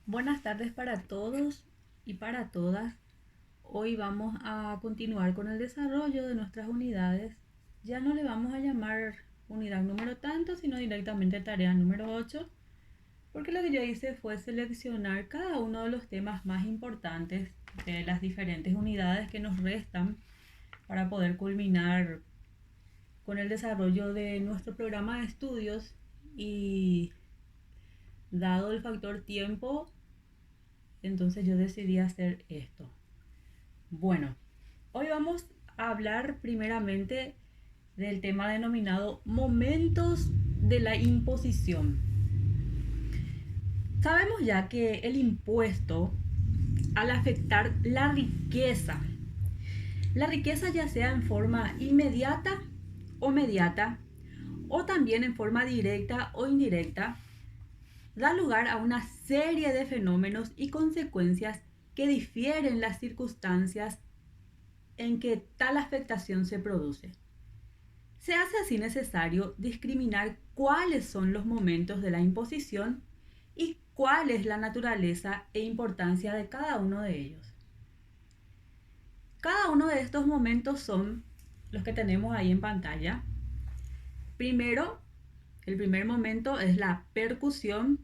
Buenas tardes para todos y para todas. Hoy vamos a continuar con el desarrollo de nuestras unidades. Ya no le vamos a llamar unidad número tanto, sino directamente tarea número 8, porque lo que yo hice fue seleccionar cada uno de los temas más importantes de las diferentes unidades que nos restan para poder culminar con el desarrollo de nuestro programa de estudios y dado el factor tiempo, entonces yo decidí hacer esto. Bueno, hoy vamos a hablar primeramente del tema denominado momentos de la imposición. Sabemos ya que el impuesto, al afectar la riqueza ya sea en forma inmediata o mediata, o también en forma directa o indirecta, da lugar a una serie de fenómenos y consecuencias que difieren las circunstancias en que tal afectación se produce. Se hace así necesario discriminar cuáles son los momentos de la imposición y cuál es la naturaleza e importancia de cada uno de ellos. Cada uno de estos momentos son los que tenemos ahí en pantalla. Primero, el primer momento es la percusión,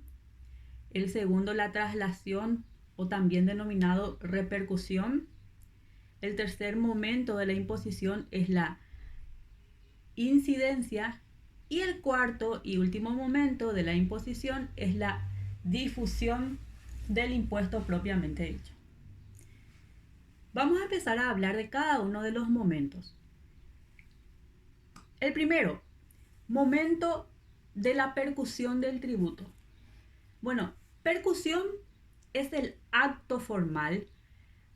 el segundo la traslación o también denominado repercusión. El tercer momento de la imposición es la incidencia y el cuarto y último momento de la imposición es la difusión del impuesto propiamente dicho. Vamos a empezar a hablar de cada uno de los momentos. El primero, momento de la percusión del tributo. Bueno, percusión es el acto formal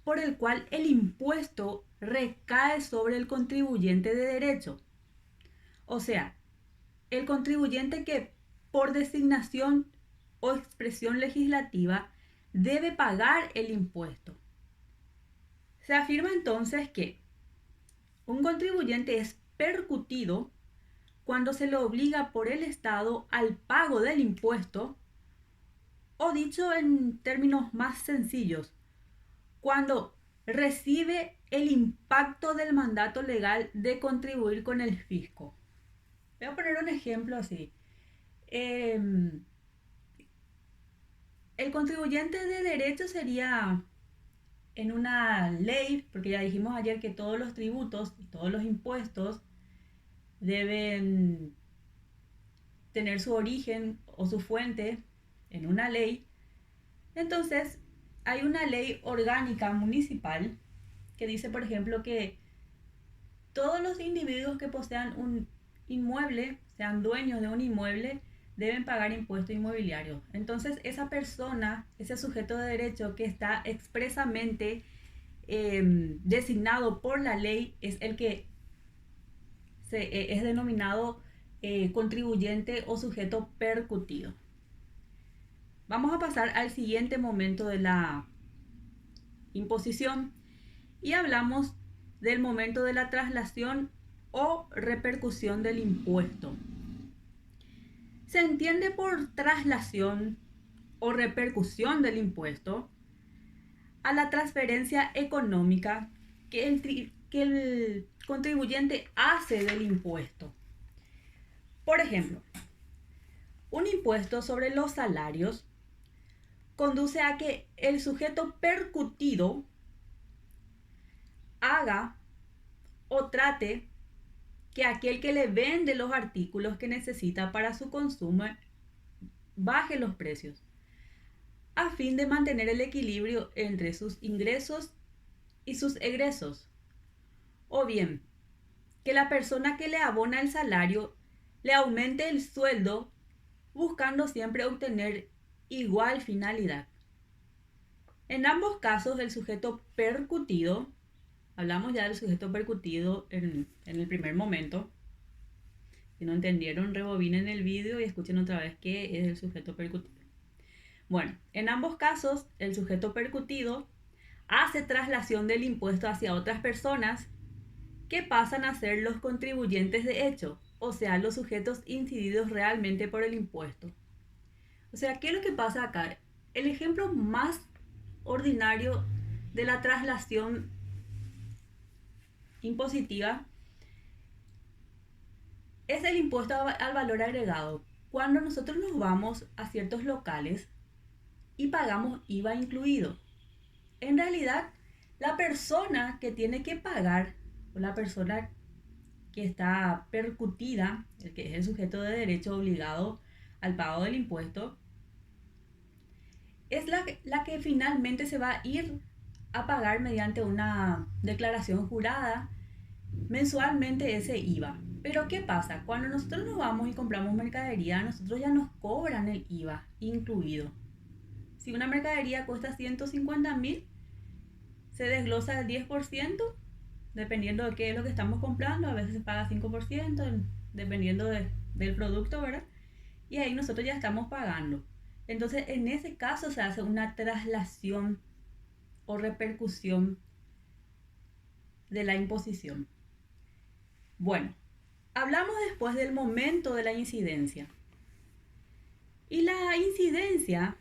por el cual el impuesto recae sobre el contribuyente de derecho. O sea, el contribuyente que por designación o expresión legislativa debe pagar el impuesto. Se afirma entonces que un contribuyente es percutido cuando se le obliga por el Estado al pago del impuesto, o dicho en términos más sencillos, cuando recibe el impacto del mandato legal de contribuir con el fisco. Voy a poner un ejemplo así. El contribuyente de derecho sería en una ley, porque ya dijimos ayer que todos los tributos y todos los impuestos deben tener su origen o su fuente en una ley. Entonces, hay una ley orgánica municipal que dice, por ejemplo, que todos los individuos que posean un inmueble, sean dueños de un inmueble, deben pagar impuesto inmobiliario. Entonces, esa persona, ese sujeto de derecho que está expresamente designado por la ley, es el que es denominado contribuyente o sujeto percutido. Vamos a pasar al siguiente momento de la imposición y hablamos del momento de la traslación o repercusión del impuesto. Se entiende por traslación o repercusión del impuesto a la transferencia económica que el contribuyente hace del impuesto. Por ejemplo, un impuesto sobre los salarios conduce a que el sujeto percutido haga o trate que aquel que le vende los artículos que necesita para su consumo baje los precios, a fin de mantener el equilibrio entre sus ingresos y sus egresos. O bien, que la persona que le abona el salario le aumente el sueldo buscando siempre obtener igual finalidad. En ambos casos, el sujeto percutido, hablamos ya del sujeto percutido en el primer momento. Si no entendieron, rebobinen el vídeo y escuchen otra vez qué es el sujeto percutido. Bueno, en ambos casos, el sujeto percutido hace traslación del impuesto hacia otras personas que pasan a ser los contribuyentes de hecho, o sea, los sujetos incididos realmente por el impuesto. O sea, ¿qué es lo que pasa acá? El ejemplo más ordinario de la traslación impositiva es el impuesto al valor agregado. Cuando nosotros nos vamos a ciertos locales y pagamos IVA incluido, en realidad la persona que tiene que pagar, o la persona que está percutida, el que es el sujeto de derecho obligado al pago del impuesto, es la que finalmente se va a ir a pagar mediante una declaración jurada mensualmente ese IVA. Pero ¿qué pasa? Cuando nosotros nos vamos y compramos mercadería, a nosotros ya nos cobran el IVA incluido. Si una mercadería cuesta 150.000, se desglosa el 10%, dependiendo de qué es lo que estamos comprando. A veces se paga 5%, dependiendo del producto, ¿verdad? Y ahí nosotros ya estamos pagando. Entonces, en ese caso se hace una traslación o repercusión de la imposición. Bueno, hablamos después del momento de la incidencia. Y la incidencia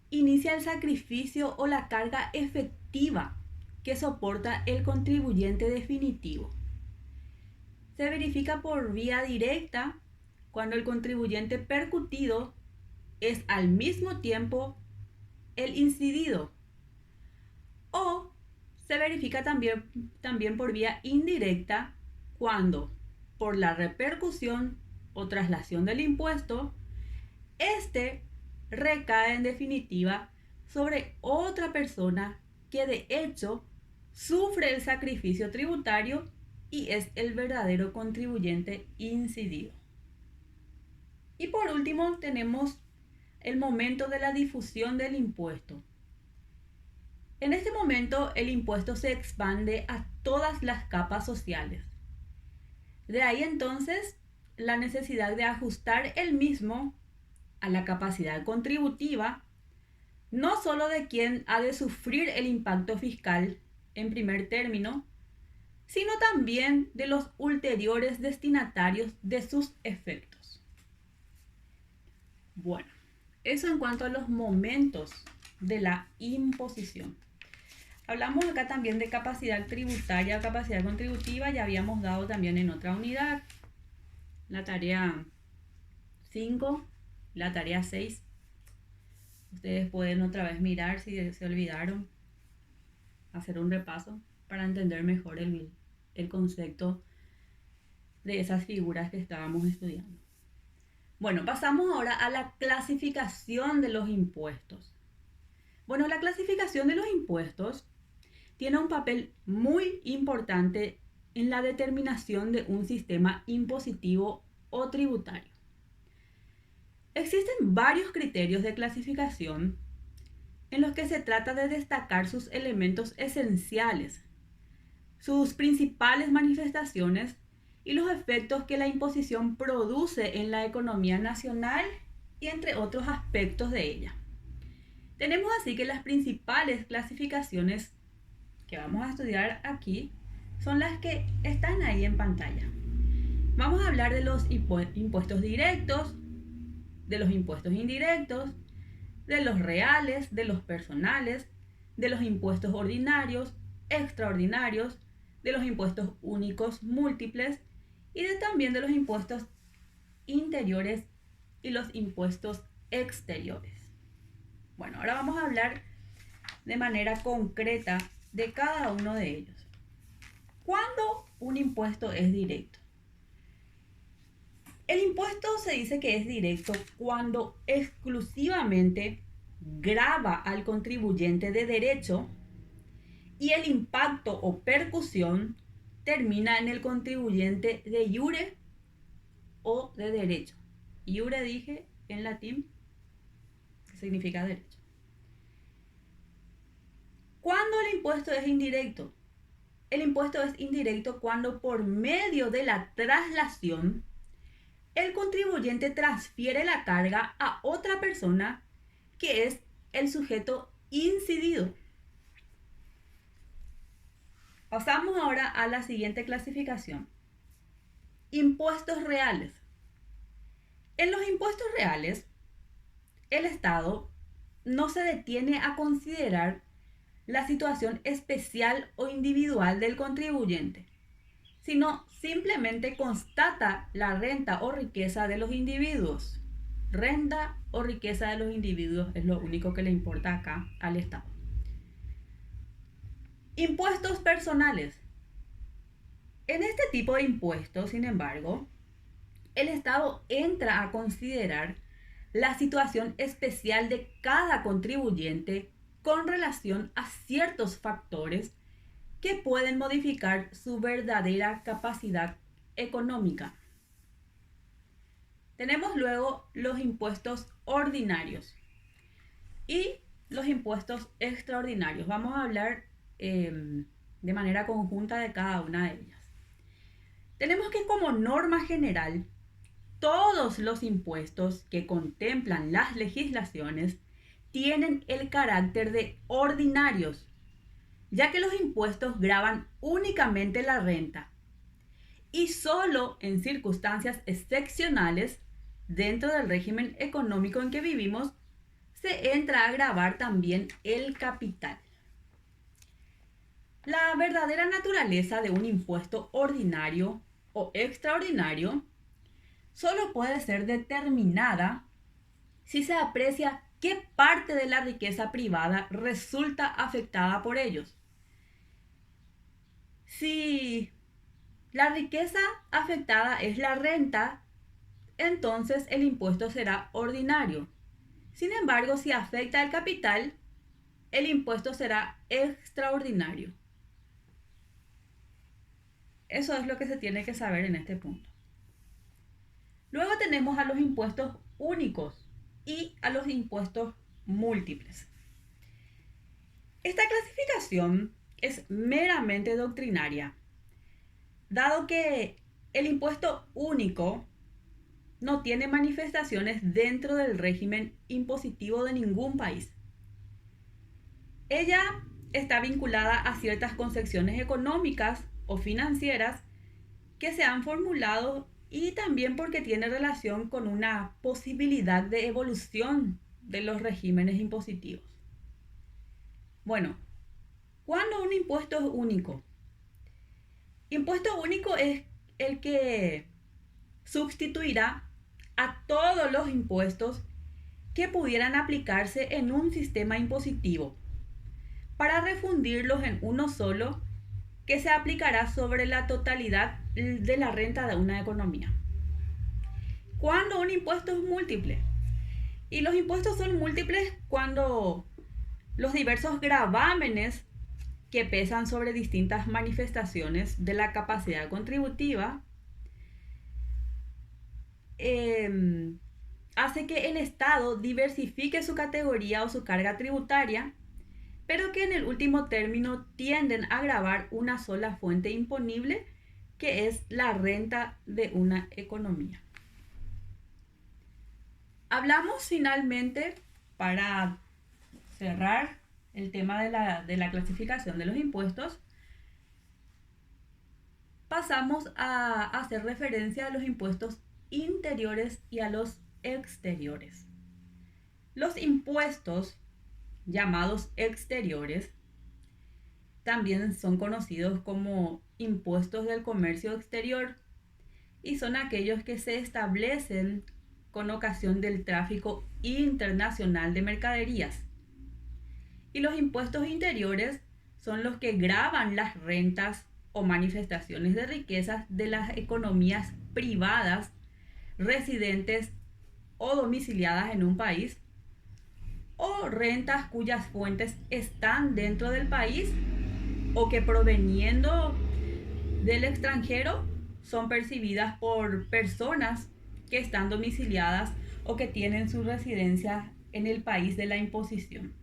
inicia el sacrificio o la carga efectiva que soporta el contribuyente definitivo. Se verifica por vía directa cuando el contribuyente percutido es al mismo tiempo el incidido, o se verifica también por vía indirecta cuando, por la repercusión o traslación del impuesto, este recae en definitiva sobre otra persona que de hecho sufre el sacrificio tributario y es el verdadero contribuyente incidido. Y por último tenemos el momento de la difusión del impuesto. En este momento el impuesto se expande a todas las capas sociales. De ahí entonces la necesidad de ajustar el mismo a la capacidad contributiva, no solo de quien ha de sufrir el impacto fiscal en primer término, sino también de los ulteriores destinatarios de sus efectos. Bueno, eso en cuanto a los momentos de la imposición. Hablamos acá también de capacidad tributaria, capacidad contributiva, ya habíamos dado también en otra unidad, la tarea 5, la tarea 6. Ustedes pueden otra vez mirar si se olvidaron, hacer un repaso para entender mejor el concepto de esas figuras que estábamos estudiando. Bueno, pasamos ahora a la clasificación de los impuestos. Bueno, la clasificación de los impuestos tiene un papel muy importante en la determinación de un sistema impositivo o tributario. Existen varios criterios de clasificación en los que se trata de destacar sus elementos esenciales, sus principales manifestaciones y los efectos que la imposición produce en la economía nacional y entre otros aspectos de ella. Tenemos así que las principales clasificaciones que vamos a estudiar aquí son las que están ahí en pantalla. Vamos a hablar de los impuestos directos, de los impuestos indirectos, de los reales, de los personales, de los impuestos ordinarios, extraordinarios, de los impuestos únicos múltiples y también de los impuestos interiores y los impuestos exteriores. Bueno, ahora vamos a hablar de manera concreta de cada uno de ellos. ¿Cuándo un impuesto es directo? El impuesto se dice que es directo cuando exclusivamente grava al contribuyente de derecho y el impacto o percusión termina en el contribuyente de iure o de derecho. Iure dije en latín, que significa derecho. ¿Cuándo el impuesto es indirecto? El impuesto es indirecto cuando por medio de la traslación el contribuyente transfiere la carga a otra persona que es el sujeto incidido. Pasamos ahora a la siguiente clasificación. Impuestos reales. En los impuestos reales, el Estado no se detiene a considerar la situación especial o individual del contribuyente, sino simplemente constata la renta o riqueza de los individuos. Renta o riqueza de los individuos es lo único que le importa acá al Estado. Impuestos personales. En este tipo de impuestos, sin embargo, el Estado entra a considerar la situación especial de cada contribuyente con relación a ciertos factores que pueden modificar su verdadera capacidad económica. Tenemos luego los impuestos ordinarios y los impuestos extraordinarios. Vamos a hablar de manera conjunta de cada una de ellas. Tenemos que como norma general, todos los impuestos que contemplan las legislaciones tienen el carácter de ordinarios, ya que los impuestos gravan únicamente la renta y solo en circunstancias excepcionales dentro del régimen económico en que vivimos se entra a gravar también el capital. La verdadera naturaleza de un impuesto ordinario o extraordinario solo puede ser determinada si se aprecia qué parte de la riqueza privada resulta afectada por ellos. Si la riqueza afectada es la renta, entonces el impuesto será ordinario. Sin embargo, si afecta el capital, el impuesto será extraordinario. Eso es lo que se tiene que saber en este punto. Luego tenemos a los impuestos únicos y a los impuestos múltiples. Esta clasificación es meramente doctrinaria, dado que el impuesto único no tiene manifestaciones dentro del régimen impositivo de ningún país. Ella está vinculada a ciertas concepciones económicas o financieras que se han formulado y también porque tiene relación con una posibilidad de evolución de los regímenes impositivos. Bueno, ¿cuándo un impuesto es único? Impuesto único es el que sustituirá a todos los impuestos que pudieran aplicarse en un sistema impositivo para refundirlos en uno solo que se aplicará sobre la totalidad de la renta de una economía. ¿Cuándo un impuesto es múltiple? Y los impuestos son múltiples cuando los diversos gravámenes que pesan sobre distintas manifestaciones de la capacidad contributiva hace que el Estado diversifique su categoría o su carga tributaria, pero que en el último término tienden a gravar una sola fuente imponible, que es la renta de una economía. Hablamos finalmente, para cerrar el tema de la clasificación de los impuestos, pasamos a hacer referencia a los impuestos interiores y a los exteriores. Los impuestos llamados exteriores también son conocidos como impuestos del comercio exterior y son aquellos que se establecen con ocasión del tráfico internacional de mercaderías. Y los impuestos interiores son los que gravan las rentas o manifestaciones de riquezas de las economías privadas residentes o domiciliadas en un país, o rentas cuyas fuentes están dentro del país o que proveniendo del extranjero son percibidas por personas que están domiciliadas o que tienen su residencia en el país de la imposición.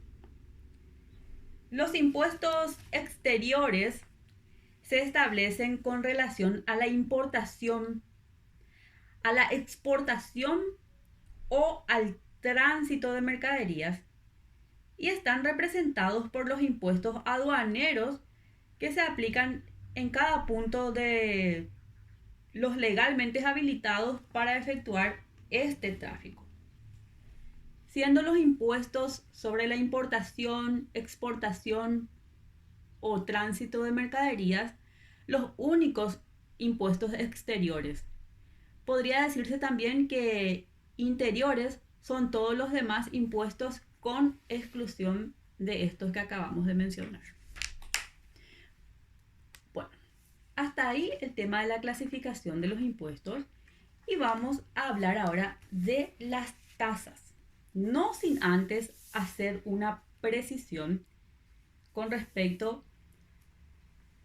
Los impuestos exteriores se establecen con relación a la importación, a la exportación o al tránsito de mercaderías y están representados por los impuestos aduaneros que se aplican en cada punto de los legalmente habilitados para efectuar este tráfico. siendo los impuestos sobre la importación, exportación o tránsito de mercaderías los únicos impuestos exteriores. Podría decirse también que interiores son todos los demás impuestos con exclusión de estos que acabamos de mencionar. Bueno, hasta ahí el tema de la clasificación de los impuestos y vamos a hablar ahora de las tasas, no sin antes hacer una precisión con respecto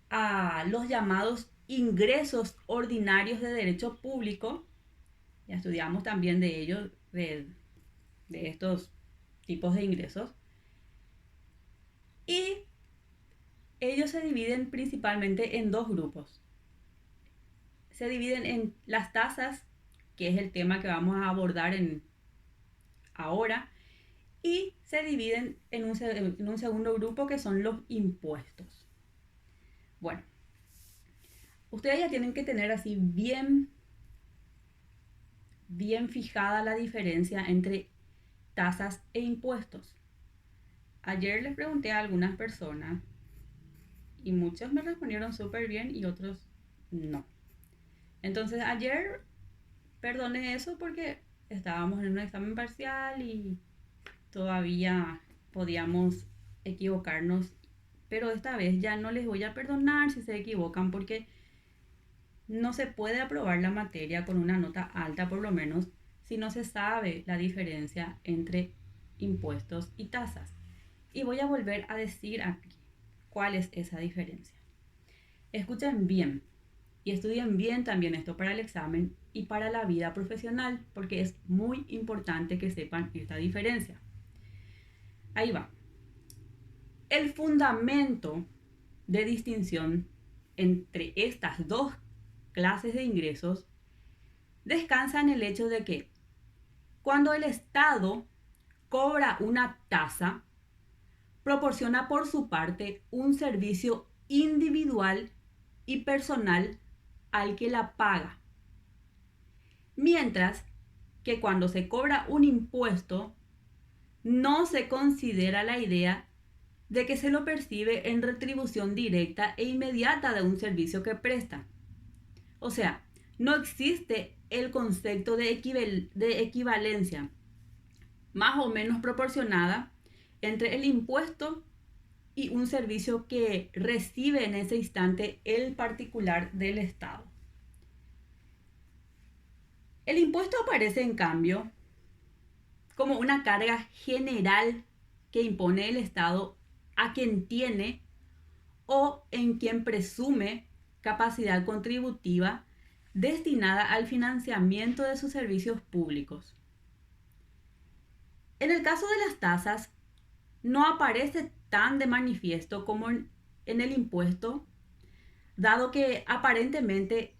a los llamados ingresos ordinarios de derecho público. Ya estudiamos también de ellos, de estos tipos de ingresos. Y ellos se dividen principalmente en dos grupos. Se dividen en las tasas, que es el tema que vamos a abordar ahora, y se dividen en un segundo grupo que son los impuestos. Bueno, ustedes ya tienen que tener así bien fijada la diferencia entre tasas e impuestos. Ayer les pregunté a algunas personas y muchos me respondieron súper bien y otros no. Entonces ayer perdoné eso porque estábamos en un examen parcial y todavía podíamos equivocarnos, pero esta vez ya no les voy a perdonar si se equivocan porque no se puede aprobar la materia con una nota alta, por lo menos, si no se sabe la diferencia entre impuestos y tasas. Y voy a volver a decir aquí cuál es esa diferencia. Escuchen bien y estudien bien también esto para el examen y para la vida profesional, porque es muy importante que sepan esta diferencia. Ahí va. El fundamento de distinción entre estas dos clases de ingresos descansa en el hecho de que cuando el Estado cobra una tasa, proporciona por su parte un servicio individual y personal al que la paga. Mientras que cuando se cobra un impuesto, no se considera la idea de que se lo percibe en retribución directa e inmediata de un servicio que presta. O sea, no existe el concepto de equivalencia más o menos proporcionada entre el impuesto y un servicio que recibe en ese instante el particular del Estado. El impuesto aparece, en cambio, como una carga general que impone el Estado a quien tiene o en quien presume capacidad contributiva destinada al financiamiento de sus servicios públicos. En el caso de las tasas, no aparece tan de manifiesto como en el impuesto, dado que aparentemente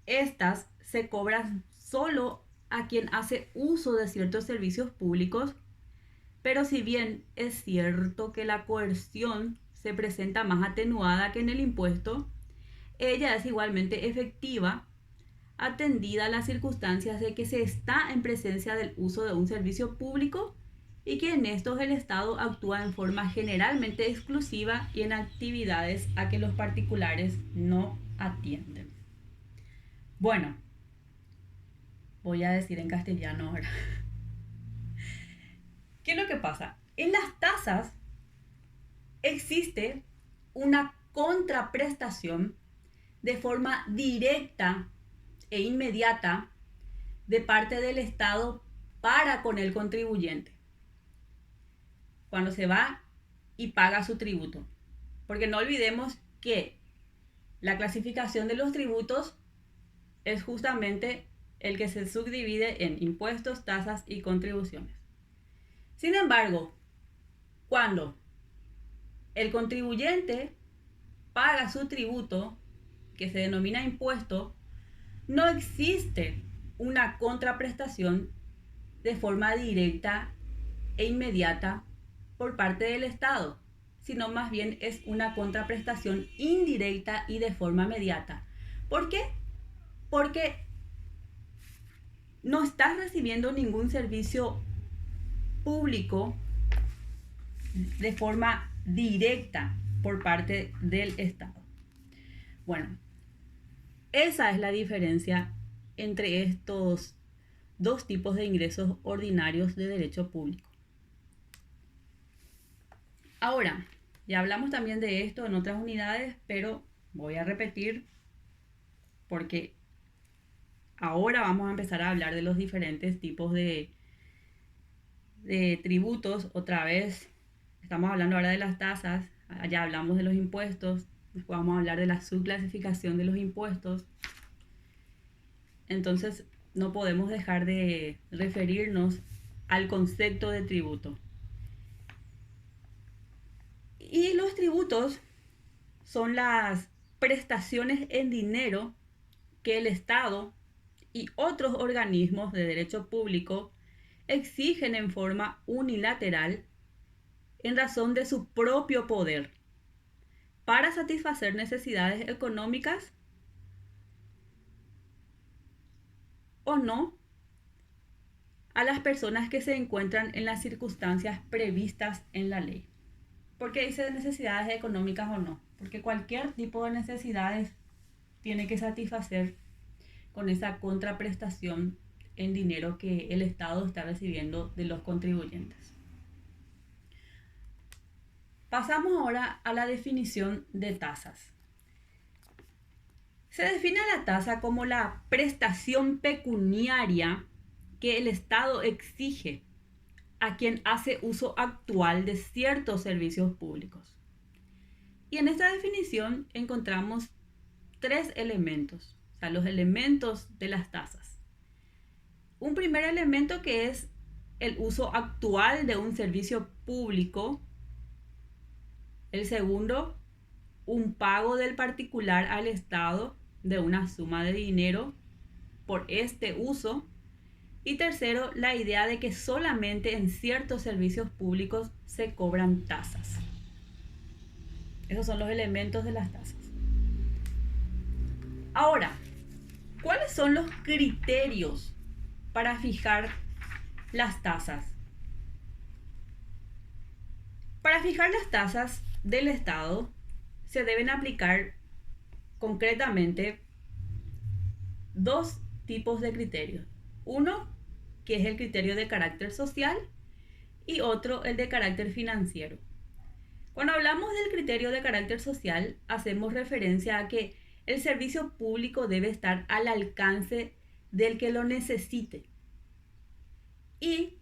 estas se cobran solo a quien hace uso de ciertos servicios públicos, pero si bien es cierto que la coerción se presenta más atenuada que en el impuesto, ella es igualmente efectiva, atendida a las circunstancias de que se está en presencia del uso de un servicio público y que en estos el Estado actúa en forma generalmente exclusiva y en actividades a que los particulares no atienden. Bueno, voy a decir en castellano ahora. ¿Qué es lo que pasa? En las tasas existe una contraprestación de forma directa e inmediata de parte del Estado para con el contribuyente cuando se va y paga su tributo. Porque no olvidemos que la clasificación de los tributos es justamente el que se subdivide en impuestos, tasas y contribuciones. Sin embargo, cuando el contribuyente paga su tributo, que se denomina impuesto, no existe una contraprestación de forma directa e inmediata por parte del Estado, sino más bien es una contraprestación indirecta y de forma inmediata. ¿Por qué? Porque no estás recibiendo ningún servicio público de forma directa por parte del Estado. Bueno, esa es la diferencia entre estos dos tipos de ingresos ordinarios de derecho público. Ahora, ya hablamos también de esto en otras unidades, pero voy a repetir porque ahora vamos a empezar a hablar de los diferentes tipos de tributos. Otra vez, estamos hablando ahora de las tasas, ya hablamos de los impuestos, después vamos a hablar de la subclasificación de los impuestos. Entonces, no podemos dejar de referirnos al concepto de tributo. Y los tributos son las prestaciones en dinero que el Estado y otros organismos de derecho público exigen en forma unilateral en razón de su propio poder para satisfacer necesidades económicas o no a las personas que se encuentran en las circunstancias previstas en la ley. ¿Por qué dice necesidades económicas o no? Porque cualquier tipo de necesidades tiene que satisfacer con esa contraprestación en dinero que el Estado está recibiendo de los contribuyentes. Pasamos ahora a la definición de tasas. Se define la tasa como la prestación pecuniaria que el Estado exige a quien hace uso actual de ciertos servicios públicos. Y en esta definición encontramos tres elementos, o sea, los elementos de las tasas. Un primer elemento que es el uso actual de un servicio público. El segundo, un pago del particular al Estado de una suma de dinero por este uso. Y tercero, la idea de que solamente en ciertos servicios públicos se cobran tasas. Esos son los elementos de las tasas. Ahora, ¿cuáles son los criterios para fijar las tasas? Para fijar las tasas del Estado se deben aplicar concretamente dos tipos de criterios. Uno, que es el criterio de carácter social, y otro, el de carácter financiero. Cuando hablamos del criterio de carácter social, hacemos referencia a que el servicio público debe estar al alcance del que lo necesite. Y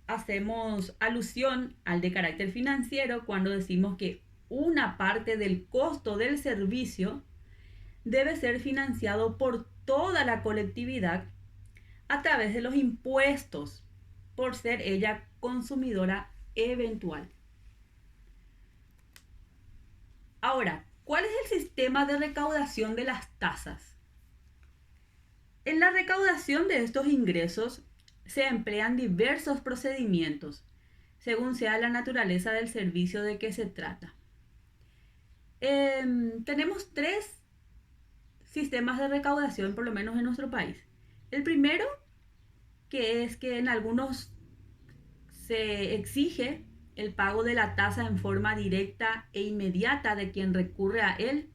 hacemos alusión al de carácter financiero cuando decimos que una parte del costo del servicio debe ser financiado por toda la colectividad a través de los impuestos, por ser ella consumidora eventual. Ahora, ¿cuál es el sistema de recaudación de las tasas? En la recaudación de estos ingresos se emplean diversos procedimientos, según sea la naturaleza del servicio de que se trata. Tenemos tres sistemas de recaudación, por lo menos en nuestro país. El primero, que es que en algunos se exige el pago de la tasa en forma directa e inmediata de quien recurre a él.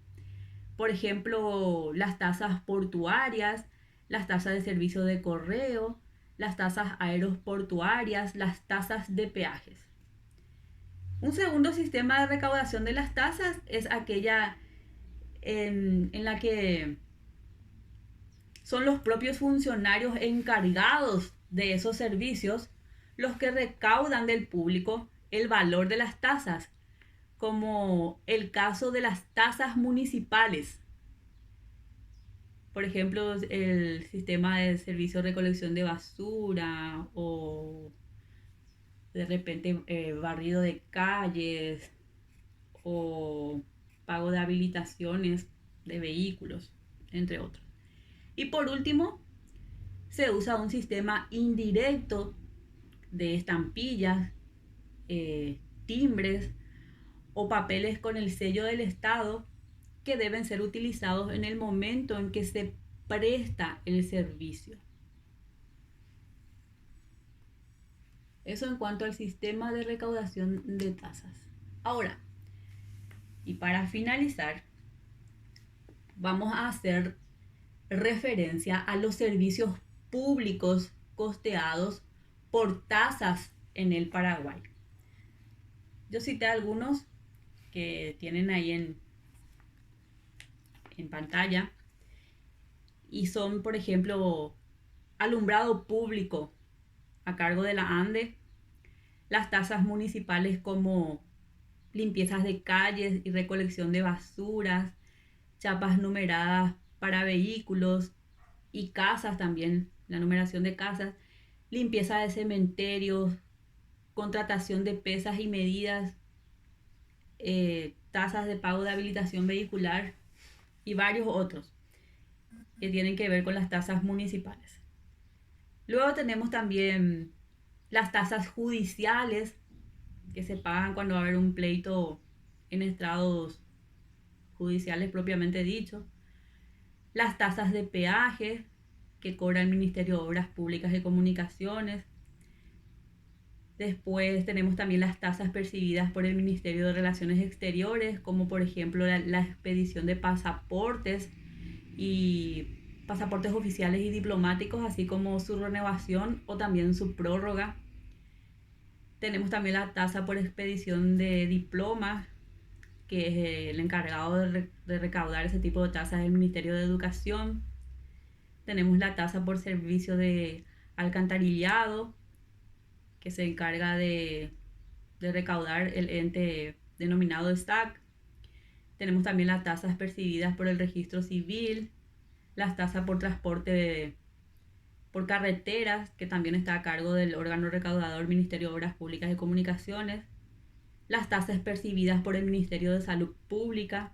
Por ejemplo, las tasas portuarias, las tasas de servicio de correo, las tasas aeroportuarias, las tasas de peajes. Un segundo sistema de recaudación de las tasas es aquella en la que son los propios funcionarios encargados de esos servicios los que recaudan del público el valor de las tasas, como el caso de las tasas municipales. Por ejemplo, el sistema de servicio de recolección de basura o de repente barrido de calles o pago de habilitaciones de vehículos, entre otros. Y por último, se usa un sistema indirecto de estampillas, timbres o papeles con el sello del Estado que deben ser utilizados en el momento en que se presta el servicio. Eso en cuanto al sistema de recaudación de tasas. Ahora, y para finalizar, vamos a hacer referencia a los servicios públicos costeados por tasas en el Paraguay. Yo cité algunos que tienen ahí en pantalla y son, por ejemplo, alumbrado público a cargo de la ANDE, las tasas municipales como limpiezas de calles y recolección de basuras, chapas numeradas para vehículos y casas también, la numeración de casas, limpieza de cementerios, contratación de pesas y medidas, tasas de pago de habilitación vehicular y varios otros que tienen que ver con las tasas municipales. Luego tenemos también las tasas judiciales que se pagan cuando va a haber un pleito en estrados judiciales propiamente dicho. Las tasas de peaje que cobra el Ministerio de Obras Públicas y Comunicaciones. Después tenemos también las tasas percibidas por el Ministerio de Relaciones Exteriores, como por ejemplo la expedición de pasaportes y pasaportes oficiales y diplomáticos, así como su renovación o también su prórroga. Tenemos también la tasa por expedición de diplomas, que es el encargado de recaudar ese tipo de tasas del Ministerio de Educación. Tenemos la tasa por servicio de alcantarillado, que se encarga de recaudar el ente denominado STAC. Tenemos también las tasas percibidas por el registro civil, las tasas por transporte por carreteras, que también está a cargo del órgano recaudador Ministerio de Obras Públicas y Comunicaciones, las tasas percibidas por el Ministerio de Salud Pública.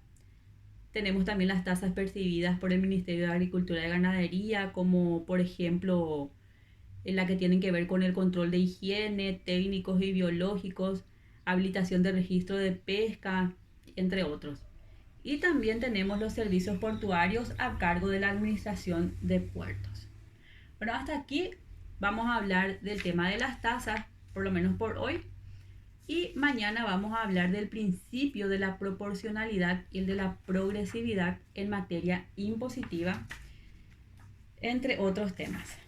Tenemos también las tasas percibidas por el Ministerio de Agricultura y Ganadería, como por ejemplo en la que tienen que ver con el control de higiene, técnicos y biológicos, habilitación de registro de pesca, entre otros. Y también tenemos los servicios portuarios a cargo de la Administración de Puertos. Bueno, hasta aquí vamos a hablar del tema de las tasas, por lo menos por hoy. Y mañana vamos a hablar del principio de la proporcionalidad y el de la progresividad en materia impositiva, entre otros temas.